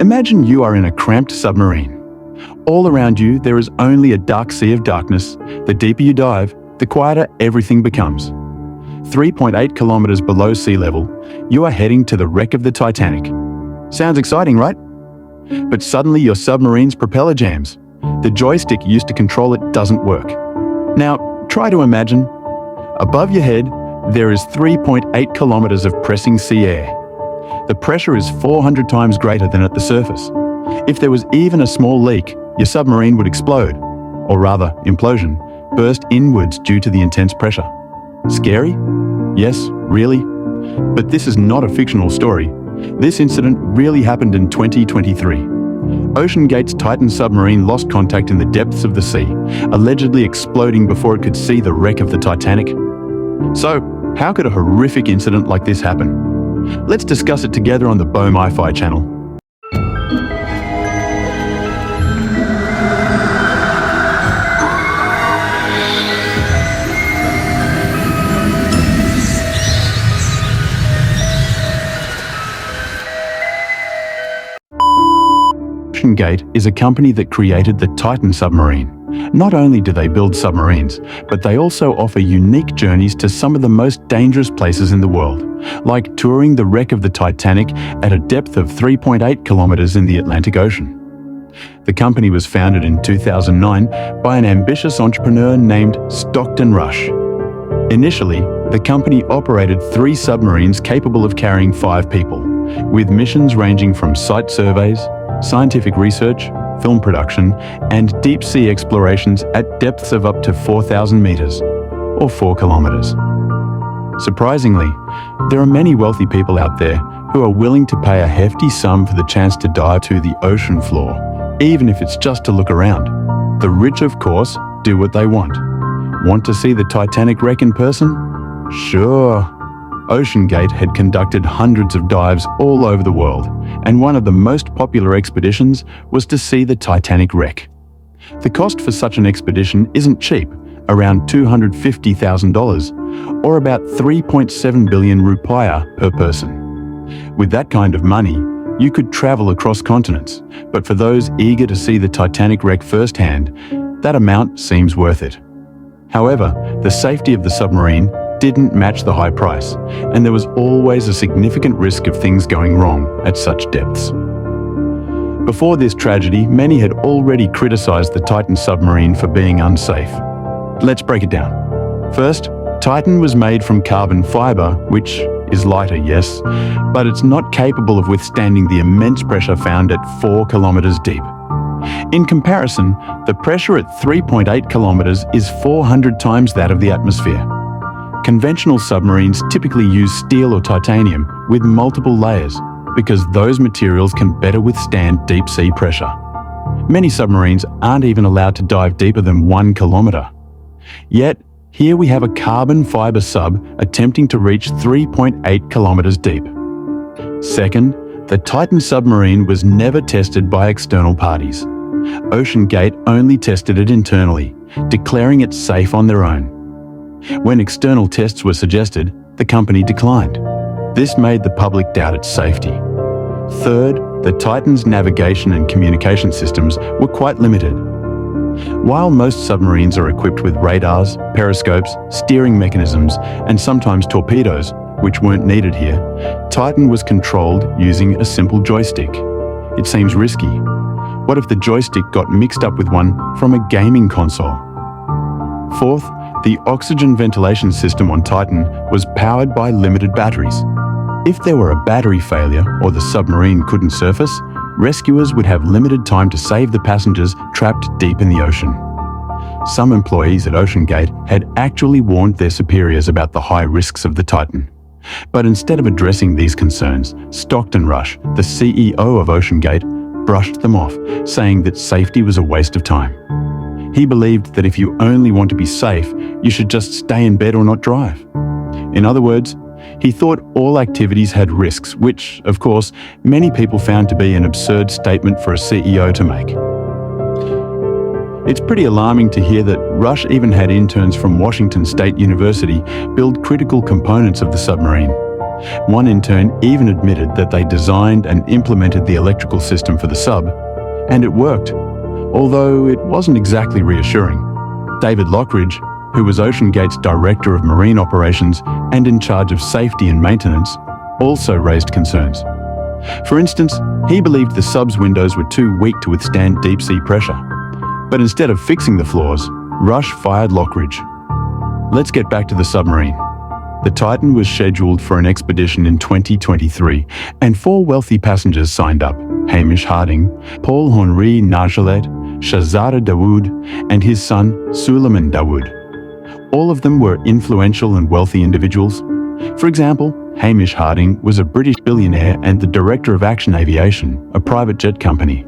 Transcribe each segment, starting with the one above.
Imagine you are in a cramped submarine. All around you, there is only a dark sea of darkness. The deeper you dive, the quieter everything becomes. 3.8 kilometers below sea level, you are heading to the wreck of the Titanic. Sounds exciting, right? But suddenly your submarine's propeller jams. The joystick used to control it doesn't work. Now, try to imagine. Above your head, there is 3.8 kilometers of pressing sea air. The pressure is 400 times greater than at the surface. If there was even a small leak, your submarine would explode, or rather, implosion, burst inwards due to the intense pressure. Scary? Yes, really? But this is not a fictional story. This incident really happened in 2023. OceanGate's Titan submarine lost contact in the depths of the sea, allegedly exploding before it could see the wreck of the Titanic. So, how could a horrific incident like this happen? Let's discuss it together on the Boom Hi-Fi channel. OceanGate is a company that created the Titan submarine. Not only do they build submarines, but they also offer unique journeys to some of the most dangerous places in the world, like touring the wreck of the Titanic at a depth of 3.8 kilometers in the Atlantic Ocean. The company was founded in 2009 by an ambitious entrepreneur named Stockton Rush. Initially, the company operated 3 submarines capable of carrying 5 people, with missions ranging from site surveys, scientific research, film production, and deep-sea explorations at depths of up to 4,000 meters, or 4 kilometers. Surprisingly, there are many wealthy people out there who are willing to pay a hefty sum for the chance to dive to the ocean floor, even if it's just to look around. The rich, of course, do what they want. Want to see the Titanic wreck in person? Sure. OceanGate had conducted hundreds of dives all over the world, and one of the most popular expeditions was to see the Titanic wreck. The cost for such an expedition isn't cheap, around $250,000, or about 3.7 billion rupiah per person. With that kind of money, you could travel across continents, but for those eager to see the Titanic wreck firsthand, that amount seems worth it. However, the safety of the submarine didn't match the high price, and there was always a significant risk of things going wrong at such depths. Before this tragedy, many had already criticized the Titan submarine for being unsafe. Let's break it down. First, Titan was made from carbon fiber, which is lighter, yes, but it's not capable of withstanding the immense pressure found at 4 kilometers deep. In comparison, the pressure at 3.8 kilometers is 400 times that of the atmosphere. Conventional submarines typically use steel or titanium with multiple layers because those materials can better withstand deep-sea pressure. Many submarines aren't even allowed to dive deeper than 1 kilometer. Yet, here we have a carbon fiber sub attempting to reach 3.8 kilometers deep. Second, the Titan submarine was never tested by external parties. OceanGate only tested it internally, declaring it safe on their own. When external tests were suggested, the company declined. This made the public doubt its safety. Third, the Titan's navigation and communication systems were quite limited. While most submarines are equipped with radars, periscopes, steering mechanisms, and sometimes torpedoes, which weren't needed here, Titan was controlled using a simple joystick. It seems risky. What if the joystick got mixed up with one from a gaming console? Fourth, the oxygen ventilation system on Titan was powered by limited batteries. If there were a battery failure or the submarine couldn't surface, rescuers would have limited time to save the passengers trapped deep in the ocean. Some employees at OceanGate had actually warned their superiors about the high risks of the Titan. But instead of addressing these concerns, Stockton Rush, the CEO of OceanGate, brushed them off, saying that safety was a waste of time. He believed that if you only want to be safe, you should just stay in bed or not drive. In other words, he thought all activities had risks, which, of course, many people found to be an absurd statement for a CEO to make. It's pretty alarming to hear that Rush even had interns from Washington State University build critical components of the submarine. One intern even admitted that they designed and implemented the electrical system for the sub, and it worked, although it wasn't exactly reassuring. David Lockridge, who was OceanGate's Director of Marine Operations and in charge of safety and maintenance, also raised concerns. For instance, he believed the sub's windows were too weak to withstand deep-sea pressure. But instead of fixing the flaws, Rush fired Lockridge. Let's get back to the submarine. The Titan was scheduled for an expedition in 2023, and 4 wealthy passengers signed up: Hamish Harding, Paul-Henri Nargeolet, Shahzada Dawood, and his son, Suleiman Dawood. All of them were influential and wealthy individuals. For example, Hamish Harding was a British billionaire and the director of Action Aviation, a private jet company.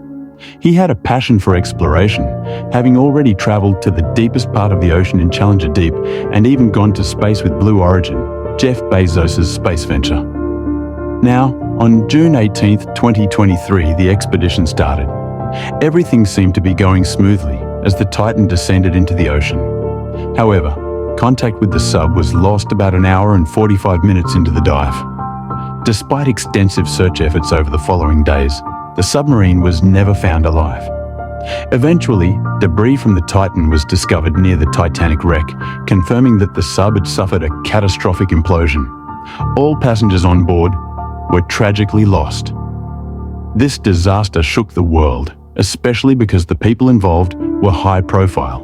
He had a passion for exploration, having already travelled to the deepest part of the ocean in Challenger Deep and even gone to space with Blue Origin, Jeff Bezos' space venture. Now, on June 18, 2023, the expedition started. Everything seemed to be going smoothly as the Titan descended into the ocean. However, contact with the sub was lost about an hour and 45 minutes into the dive. Despite extensive search efforts over the following days, the submarine was never found alive. Eventually, debris from the Titan was discovered near the Titanic wreck, confirming that the sub had suffered a catastrophic implosion. All passengers on board were tragically lost. This disaster shook the world, especially because the people involved were high profile.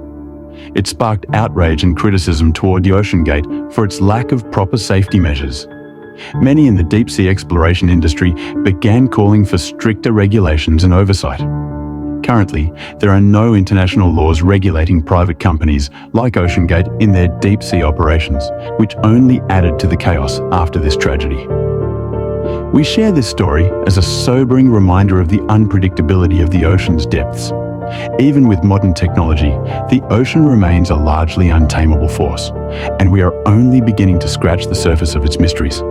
It sparked outrage and criticism toward the OceanGate for its lack of proper safety measures. Many in the deep-sea exploration industry began calling for stricter regulations and oversight. Currently, there are no international laws regulating private companies like OceanGate in their deep-sea operations, which only added to the chaos after this tragedy. We share this story as a sobering reminder of the unpredictability of the ocean's depths. Even with modern technology, the ocean remains a largely untamable force, and we are only beginning to scratch the surface of its mysteries.